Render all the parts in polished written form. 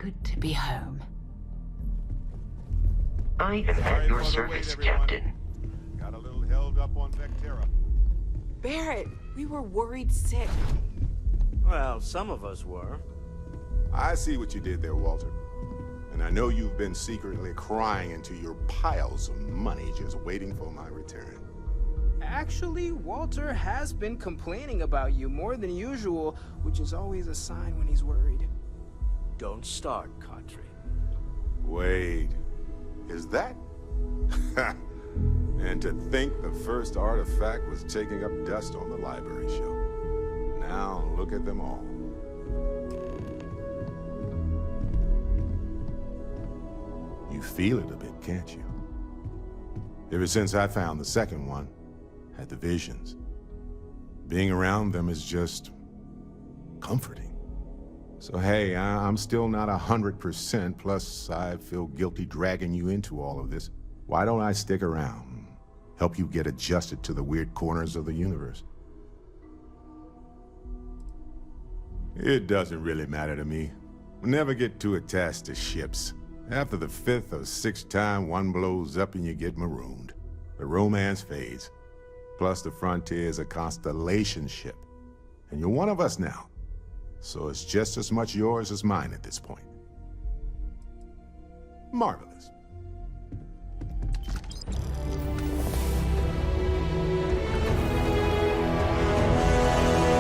good to be home. I am at your service, Captain. Got a little held up on Vectera. Barrett, we were worried sick. Well, some of us were. I see what you did there, Walter. And I know you've been secretly crying into your piles of money just waiting for my return. Actually, Walter has been complaining about you more than usual, which is always a sign when he's worried. Don't start, Kadri. Wait, is that? And to think the first artifact was taking up dust on the library shelf. Now look at them all. You feel it a bit, can't you? Ever since I found the second one, had the visions, being around them is just comforting. So hey, I'm still not 100%, plus I feel guilty dragging you into all of this. Why don't I stick around, help you get adjusted to the weird corners of the universe? It doesn't really matter to me. Never get too attached to ships. After the 5th or 6th time one blows up and you get marooned, the romance fades. Plus the Frontier is a constellation ship. And you're one of us now. So it's just as much yours as mine at this point. Marvelous.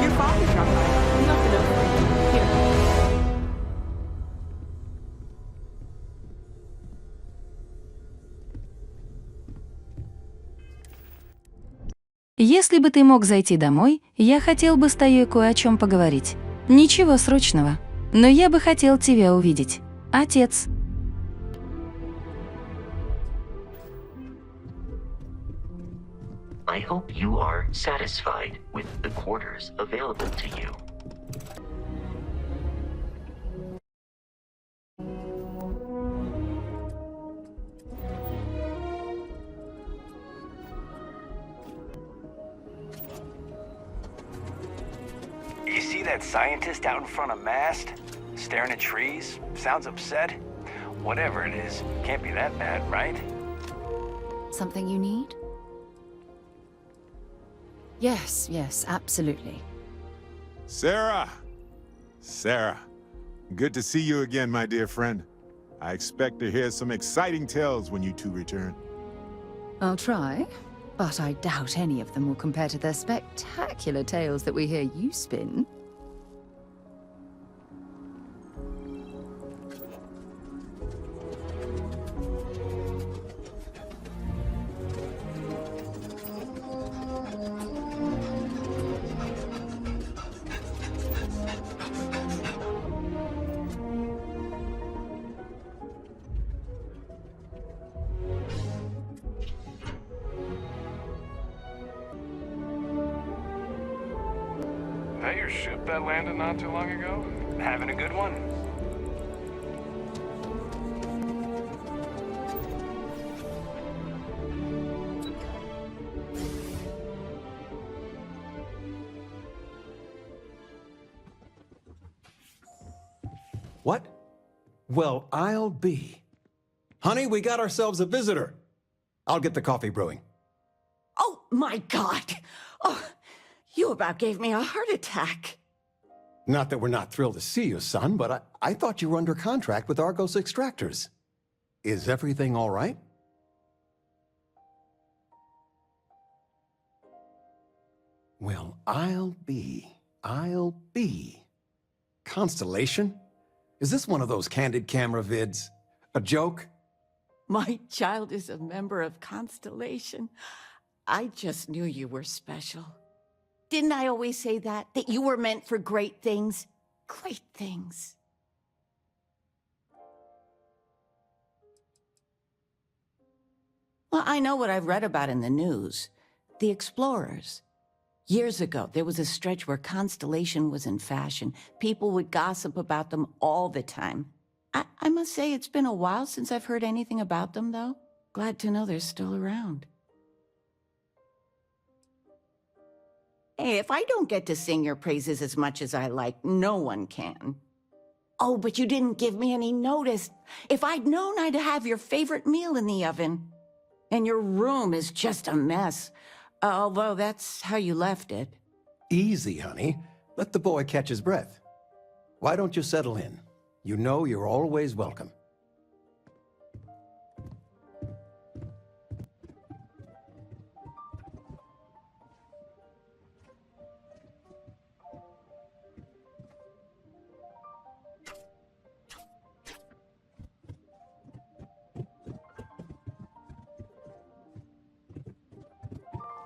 Your father dropped by. Nothing over. Here. Если бы ты мог зайти домой, я хотел бы с тобой кое о чем поговорить. Ничего срочного, но я бы хотел тебя увидеть. Отец. I hope you are satisfied with the quarters available to you. You see that scientist out in front of mast? Staring at trees? Sounds upset? Whatever it is, can't be that bad, right? Something you need? Yes, absolutely. Sarah! Sarah, good to see you again, my dear friend. I expect to hear some exciting tales when you two return. I'll try, but I doubt any of them will compare to the spectacular tales that we hear you spin. That your ship that landed not too long ago? Having a good one? What? Well, I'll be. Honey, we got ourselves a visitor. I'll get the coffee brewing. Oh, my God. Oh, you about gave me a heart attack. Not that we're not thrilled to see you, son, but I thought you were under contract with Argos Extractors. Is everything all right? Well, I'll be. Constellation? Is this one of those candid camera vids? A joke? My child is a member of Constellation. I just knew you were special. Didn't I always say that? That you were meant for great things? Great things. Well, I know what I've read about in the news. The explorers. Years ago, there was a stretch where Constellation was in fashion. People would gossip about them all the time. I must say it's been a while since I've heard anything about them, though. Glad to know they're still around. Hey, if I don't get to sing your praises as much as I like, no one can. Oh, but you didn't give me any notice. If I'd known, I'd have your favorite meal in the oven. And your room is just a mess. Although that's how you left it. Easy, honey. Let the boy catch his breath. Why don't you settle in? You know you're always welcome.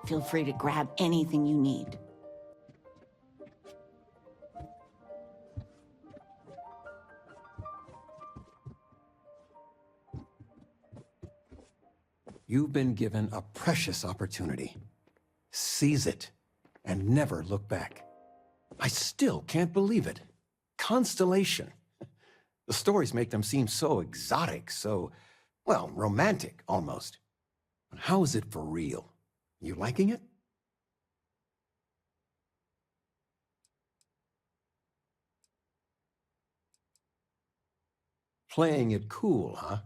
Feel free to grab anything you need. You've been given a precious opportunity. Seize it and never look back. I still can't believe it. Constellation. The stories make them seem so exotic, so, well, romantic almost. How is it for real? You liking it? Playing it cool, huh?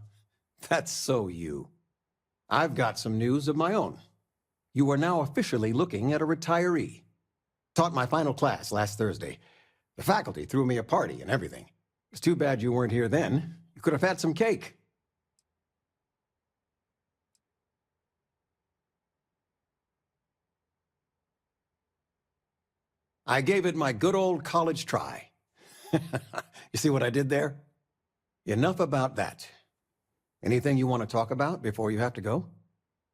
That's so you. I've got some news of my own. You are now officially looking at a retiree. Taught my final class last Thursday. The faculty threw me a party and everything. It's too bad you weren't here then. You could have had some cake. I gave it my good old college try. You see what I did there? Enough about that. Anything you want to talk about before you have to go?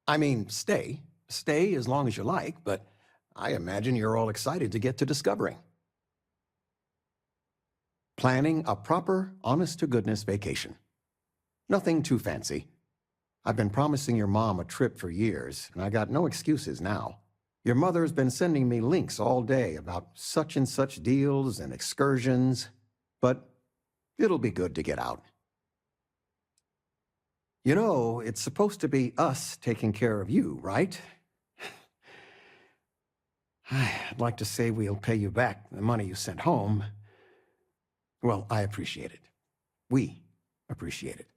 I mean, stay. Stay as long as you like, but I imagine you're all excited to get to discovering. Planning a proper, honest-to-goodness vacation. Nothing too fancy. I've been promising your mom a trip for years, and I got no excuses now. Your mother's been sending me links all day about such and such deals and excursions, but it'll be good to get out. You know, it's supposed to be us taking care of you, right? I'd like to say we'll pay you back the money you sent home. Well, I appreciate it. We appreciate it.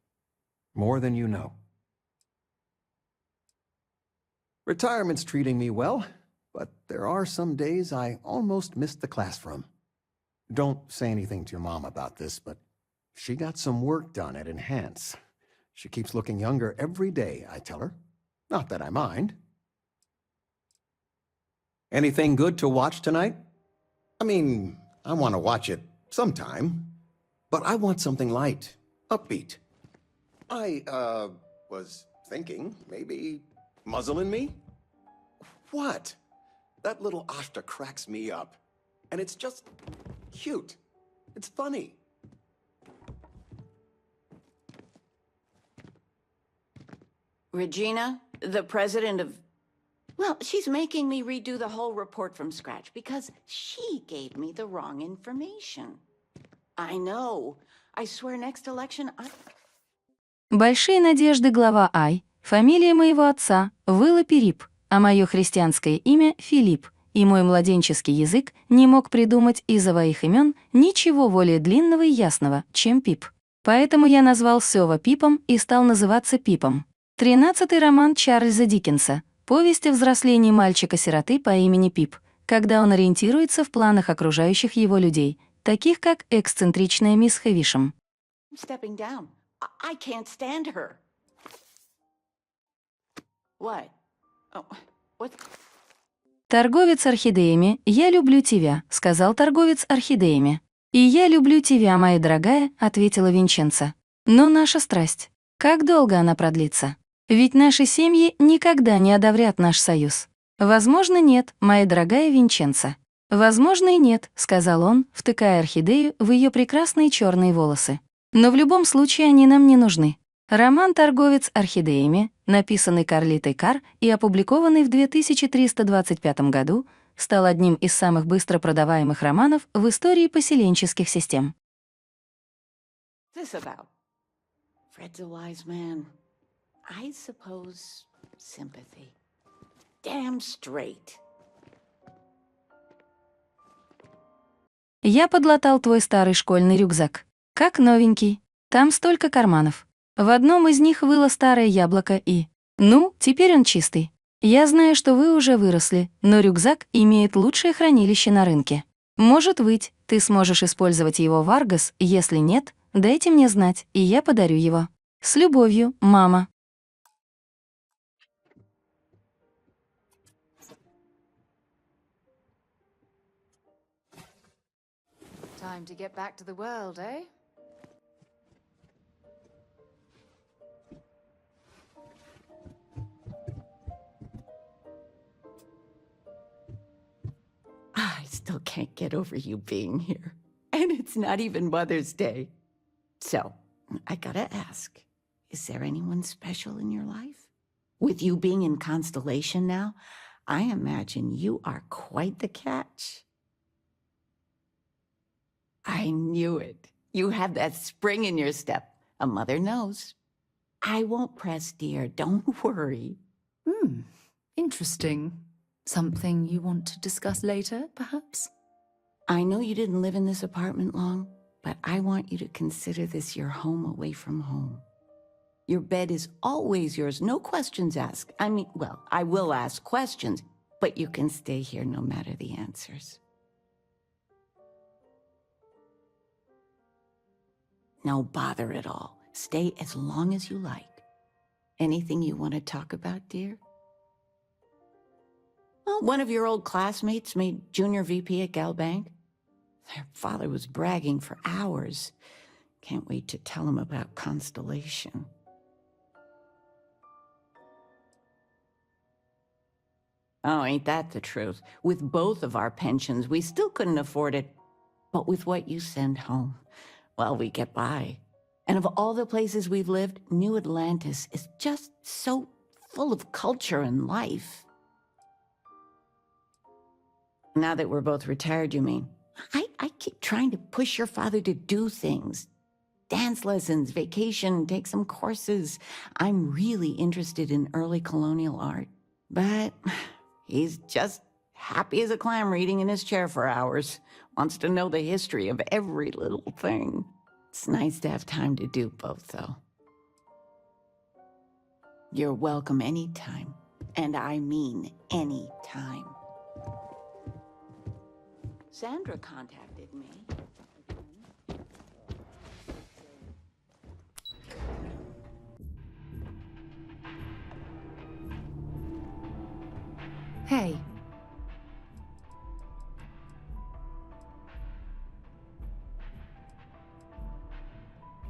More than you know. Retirement's treating me well, but there are some days I almost missed the classroom. Don't say anything to your mom about this, but she got some work done at Enhance. She keeps looking younger every day, I tell her. Not that I mind. Anything good to watch tonight? I mean, I want to watch it sometime, but I want something light, upbeat. I, was thinking maybe Muzzle and Me? What? That little Ashta cracks me up. And it's just cute. It's funny. Regina, the president of... Well, she's making me redo the whole report from scratch because she gave me the wrong information. I know. I swear next election I... Большие надежды, глава Ай. Фамилия моего отца — Вилла Перип, а мое христианское имя — Филипп, и мой младенческий язык не мог придумать из своих имен ничего более длинного и ясного, чем Пип. Поэтому я назвал Сёва Пипом и стал называться Пипом. 13-й роман Чарльза Диккенса, повесть о взрослении мальчика-сироты по имени Пип, когда он ориентируется в планах окружающих его людей, таких как эксцентричная мисс Хэвишем. Stepping down. I can't stand her. What? Oh, what? «Торговец орхидеями, я люблю тебя», — сказал торговец орхидеями. «И я люблю тебя, моя дорогая», — ответила Винченца. «Но наша страсть, как долго она продлится? Ведь наши семьи никогда не одобрят наш союз». «Возможно, нет, моя дорогая Винченца». «Возможно, и нет», — сказал он, втыкая орхидею в ее прекрасные черные волосы. «Но в любом случае они нам не нужны». Роман «Торговец орхидеями», написанный Карлитой Карр и опубликованный в 2325 году, стал одним из самых быстро продаваемых романов в истории поселенческих систем. This about? Fred's a wise man. I suppose sympathy. Damn straight. Я подлатал твой старый школьный рюкзак. Как новенький. Там столько карманов. В одном из них выло старое яблоко и... Ну, теперь он чистый. Я знаю, что вы уже выросли, но рюкзак имеет лучшее хранилище на рынке. Может быть, ты сможешь использовать его в Аргос, если нет, дайте мне знать, и я подарю его. С любовью, мама. Time to get back to the world, eh? I still can't get over you being here. And it's not even Mother's Day. So, I gotta ask, is there anyone special in your life? With you being in Constellation now, I imagine you are quite the catch. I knew it. You have that spring in your step. A mother knows. I won't press, dear. Don't worry. Interesting. Something you want to discuss later, perhaps? I know you didn't live in this apartment long, but I want you to consider this your home away from home. Your bed is always yours, no questions asked. I mean, well, I will ask questions, but you can stay here no matter the answers. No bother at all. Stay as long as you like. Anything you want to talk about, dear? Well, one of your old classmates made junior VP at Galbank. Their father was bragging for hours. Can't wait to tell him about Constellation. Oh, ain't that the truth? With both of our pensions, we still couldn't afford it. But with what you send home, well, we get by. And of all the places we've lived, New Atlantis is just so full of culture and life. Now that we're both retired, you mean? I keep trying to push your father to do things. Dance lessons, vacation, take some courses. I'm really interested in early colonial art. But he's just happy as a clam reading in his chair for hours. Wants to know the history of every little thing. It's nice to have time to do both, though. You're welcome anytime. And I mean anytime. Sandra contacted me. Hey.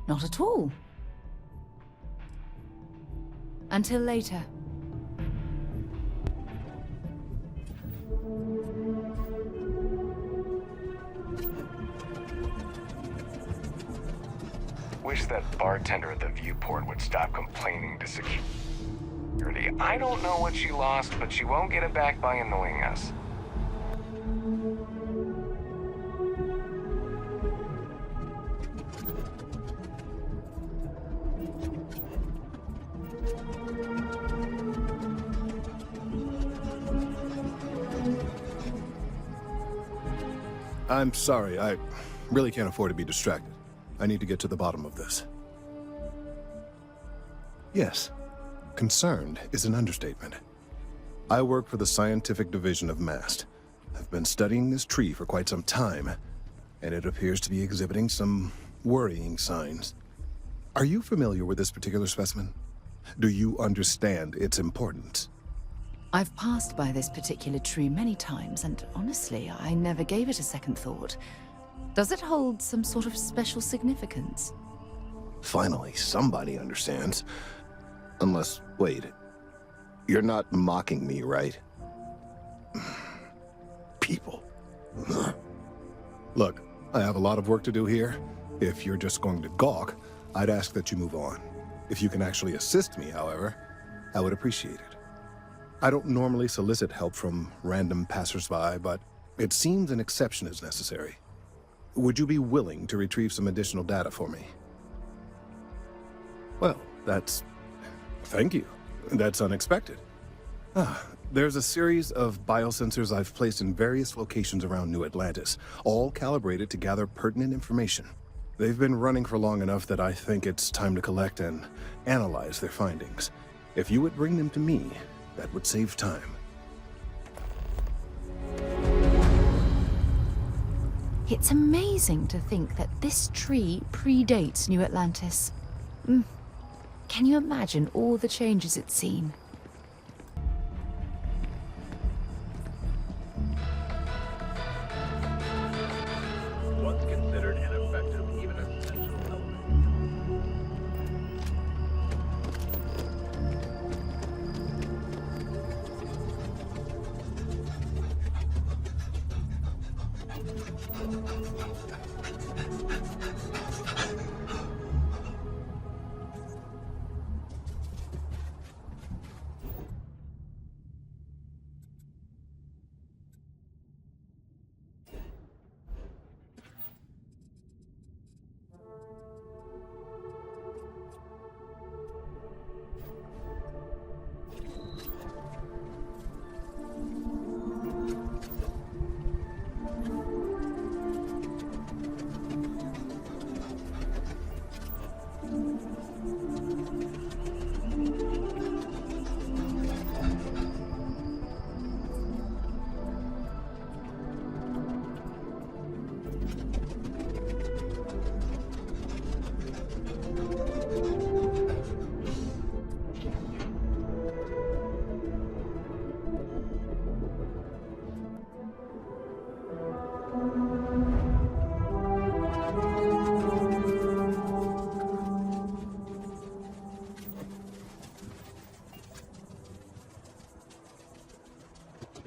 Not at all. Until later. Wish that bartender at the viewport would stop complaining to security. I don't know what she lost, but she won't get it back by annoying us. I'm sorry, I really can't afford to be distracted. I need to get to the bottom of this. Yes, concerned is an understatement. I work for the scientific division of MAST. I've been studying this tree for quite some time, and it appears to be exhibiting some worrying signs. Are you familiar with this particular specimen? Do you understand its importance? I've passed by this particular tree many times, and honestly, I never gave it a second thought. Does it hold some sort of special significance? Finally, somebody understands. Unless, wait, you're not mocking me, right? People. Look, I have a lot of work to do here. If you're just going to gawk, I'd ask that you move on. If you can actually assist me, however, I would appreciate it. I don't normally solicit help from random passersby, but it seems an exception is necessary. Would you be willing to retrieve some additional data for me? Well, thank you. That's unexpected. There's a series of biosensors I've placed in various locations around New Atlantis, all calibrated to gather pertinent information. They've been running for long enough that I think it's time to collect and analyze their findings. If you would bring them to me, that would save time. It's amazing to think that this tree predates New Atlantis. Can you imagine all the changes it's seen? Once considered ineffective, even as essential element.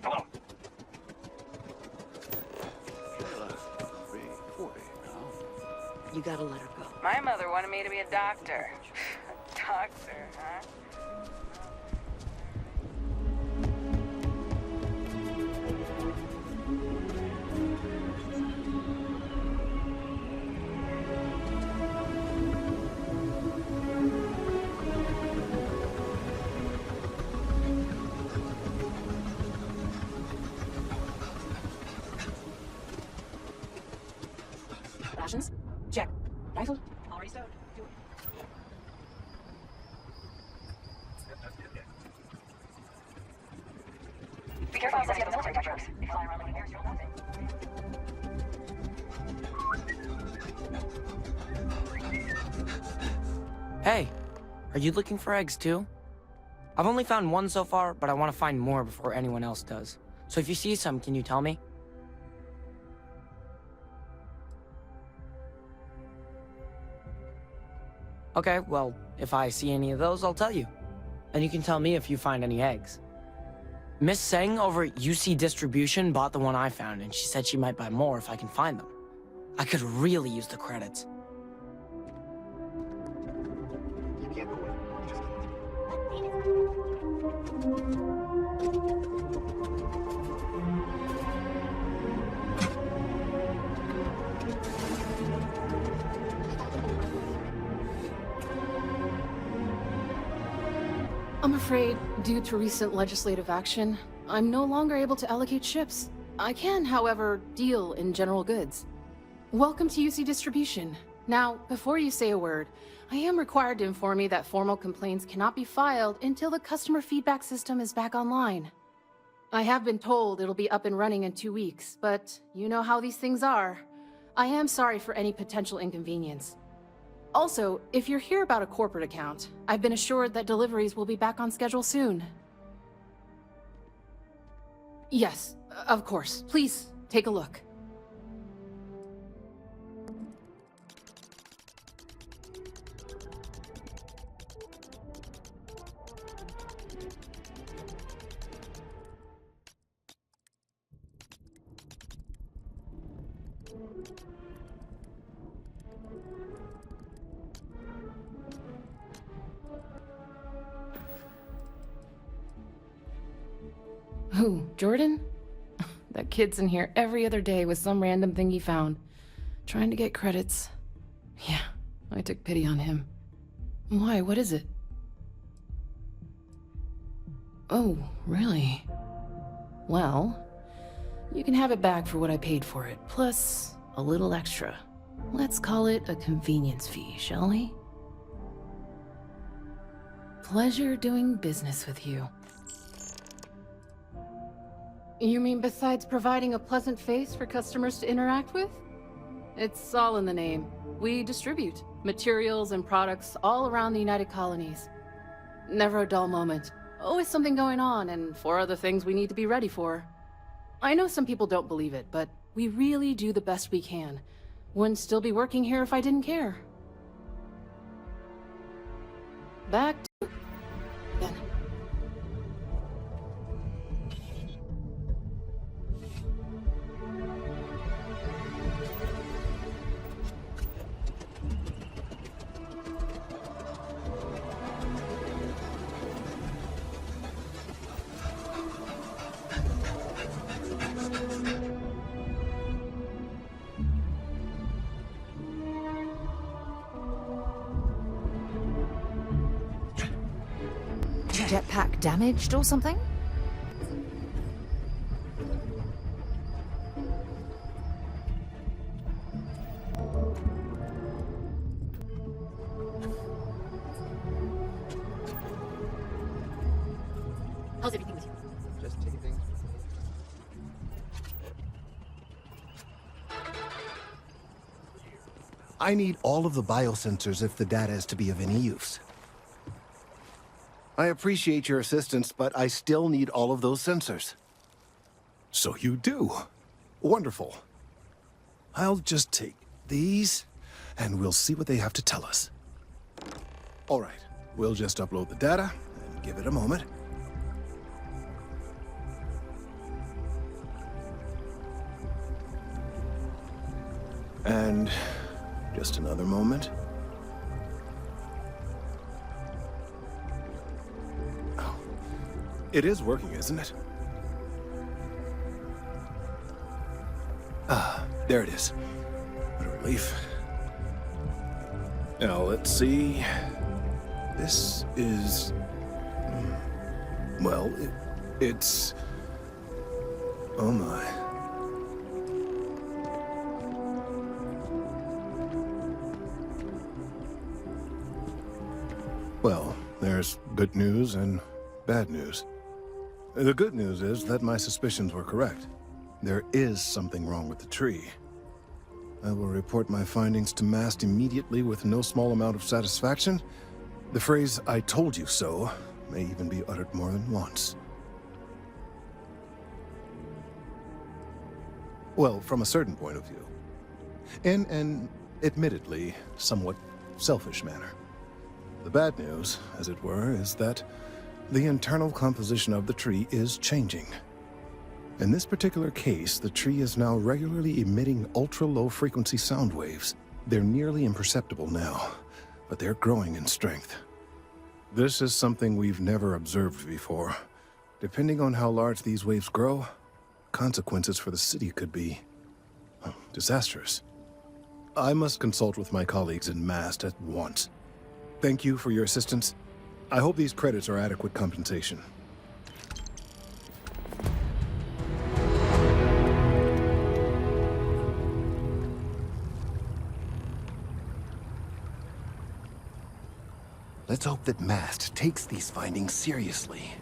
Hello. You gotta let her go. My mother wanted me to be a doctor. Doctor, huh? Rations? Check. Rifle? Already stowed. Do it. Be careful outside the other military trucks. If you fly around looking here, you'll notice it. Hey, are you looking for eggs too? I've only found one so far, but I want to find more before anyone else does. So if you see some, can you tell me? Okay, well, if I see any of those, I'll tell you. And you can tell me if you find any eggs. Miss Seng over at UC Distribution bought the one I found, and she said she might buy more if I can find them. I could really use the credits. You can't go in. I'm afraid, due to recent legislative action, I'm no longer able to allocate ships. I can, however, deal in general goods. Welcome to UC Distribution. Now, before you say a word, I am required to inform you that formal complaints cannot be filed until the customer feedback system is back online. I have been told it'll be up and running in 2 weeks, but you know how these things are. I am sorry for any potential inconvenience. Also, if you're here about a corporate account, I've been assured that deliveries will be back on schedule soon. Yes, of course. Please, take a look. Who, Jordan? That kid's in here every other day with some random thing he found. Trying to get credits. Yeah, I took pity on him. Why, what is it? Oh, really? Well, you can have it back for what I paid for it, plus a little extra. Let's call it a convenience fee, shall we? Pleasure doing business with you. You mean besides providing a pleasant face for customers to interact with? It's all in the name. We distribute materials and products all around the United Colonies. Never a dull moment. Always something going on, and 4 other things we need to be ready for. I know some people don't believe it, but we really do the best we can. Wouldn't still be working here if I didn't care. Back to... then. Jetpack damaged or something? How's everything with you? Just taking things. I need all of the biosensors if the data is to be of any use. I appreciate your assistance, but I still need all of those sensors. So you do. Wonderful. I'll just take these, and we'll see what they have to tell us. All right, we'll just upload the data, and give it a moment. And just another moment. It is working, isn't it? Ah, there it is. What a relief. Now, let's see. This is... well, it's... oh my. Well, there's good news and bad news. The good news is that my suspicions were correct. There is something wrong with the tree. I will report my findings to MAST immediately with no small amount of satisfaction. The phrase, "I told you so," may even be uttered more than once. Well, from a certain point of view. In an, admittedly, somewhat selfish manner. The bad news, as it were, is that the internal composition of the tree is changing. In this particular case, the tree is now regularly emitting ultra-low frequency sound waves. They're nearly imperceptible now, but they're growing in strength. This is something we've never observed before. Depending on how large these waves grow, consequences for the city could be disastrous. I must consult with my colleagues in MAST at once. Thank you for your assistance. I hope these credits are adequate compensation. Let's hope that MAST takes these findings seriously.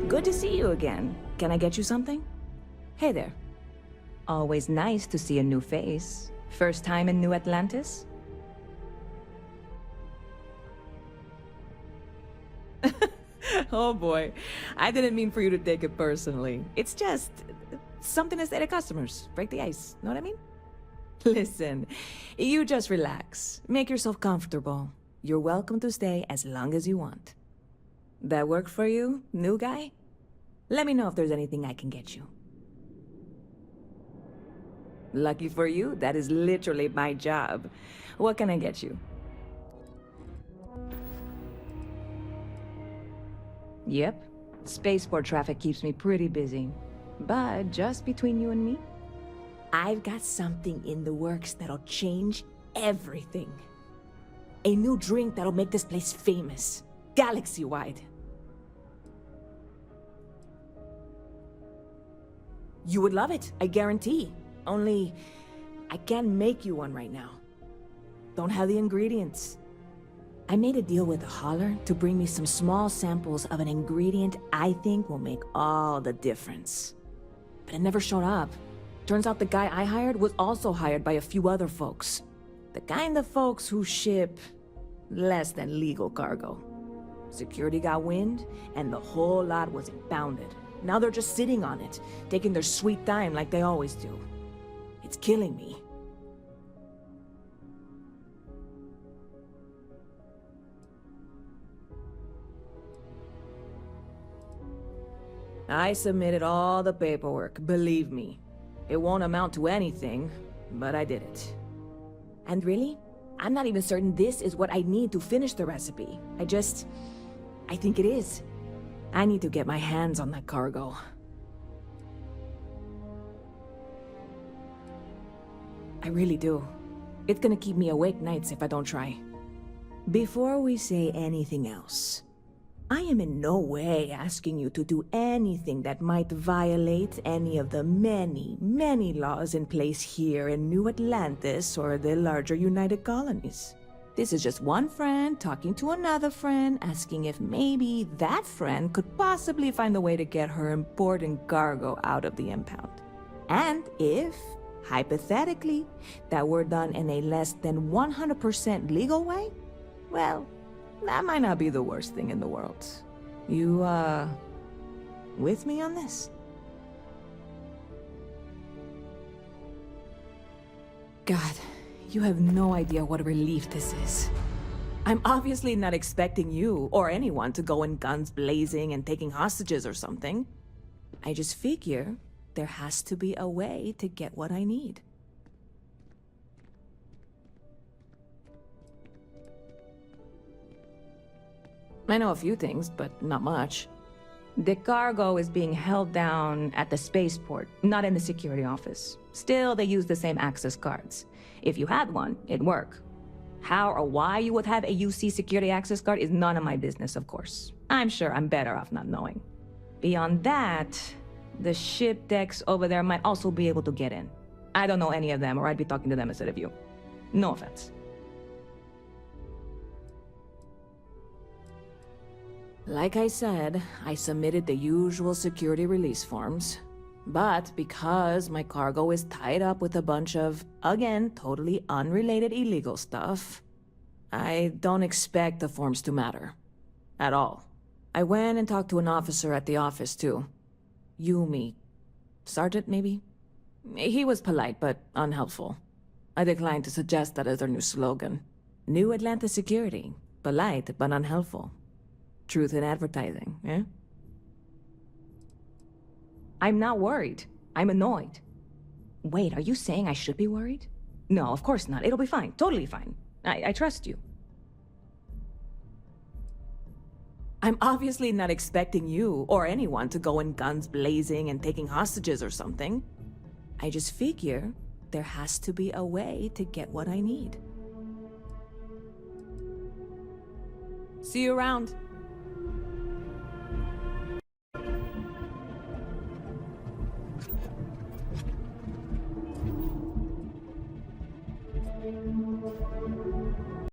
Good to see you again. Can I get you something? Hey there. Always nice to see a new face. First time in New Atlantis? Oh boy, I didn't mean for you to take it personally. It's just something to say to customers. Break the ice, know what I mean? Listen, you just relax. Make yourself comfortable. You're welcome to stay as long as you want. That work for you, new guy? Let me know if there's anything I can get you. Lucky for you, that is literally my job. What can I get you? Yep. Spaceport traffic keeps me pretty busy. But just between you and me, I've got something in the works that'll change everything. A new drink that'll make this place famous, galaxy-wide. You would love it, I guarantee. Only, I can't make you one right now. Don't have the ingredients. I made a deal with a hauler to bring me some small samples of an ingredient I think will make all the difference. But it never showed up. Turns out the guy I hired was also hired by a few other folks. The kind of folks who ship less than legal cargo. Security got wind, and the whole lot was impounded. Now they're just sitting on it, taking their sweet time like they always do. It's killing me. I submitted all the paperwork, believe me. It won't amount to anything, but I did it. And really, I'm not even certain this is what I need to finish the recipe. I think it is. I need to get my hands on that cargo. I really do. It's gonna keep me awake nights if I don't try. Before we say anything else, I am in no way asking you to do anything that might violate any of the many, many laws in place here in New Atlantis or the larger United Colonies. This is just one friend talking to another friend, asking if maybe that friend could possibly find a way to get her important cargo out of the impound. And if, hypothetically, that were done in a less than 100% legal way, well, that might not be the worst thing in the world. You, with me on this? God, you have no idea what a relief this is. I'm obviously not expecting you or anyone to go in guns blazing and taking hostages or something. I just figure there has to be a way to get what I need. I know a few things, but not much. The cargo is being held down at the spaceport, not in the security office. Still, they use the same access cards. If you had one, it'd work. How or why you would have a UC security access card is none of my business, of course. I'm sure I'm better off not knowing. Beyond that, the ship decks over there might also be able to get in. I don't know any of them, or I'd be talking to them instead of you. No offense. Like I said, I submitted the usual security release forms. But because my cargo is tied up with a bunch of, again, totally unrelated illegal stuff, I don't expect the forms to matter. At all. I went and talked to an officer at the office, too. Yumi. Sergeant, maybe? He was polite, but unhelpful. I declined to suggest that as their new slogan. New Atlantis Security. Polite, but unhelpful. Truth in advertising, eh? I'm not worried. I'm annoyed. Wait, are you saying I should be worried? No, of course not. It'll be fine. Totally fine. I trust you. I'm obviously not expecting you or anyone to go in guns blazing and taking hostages or something. I just figure there has to be a way to get what I need. See you around.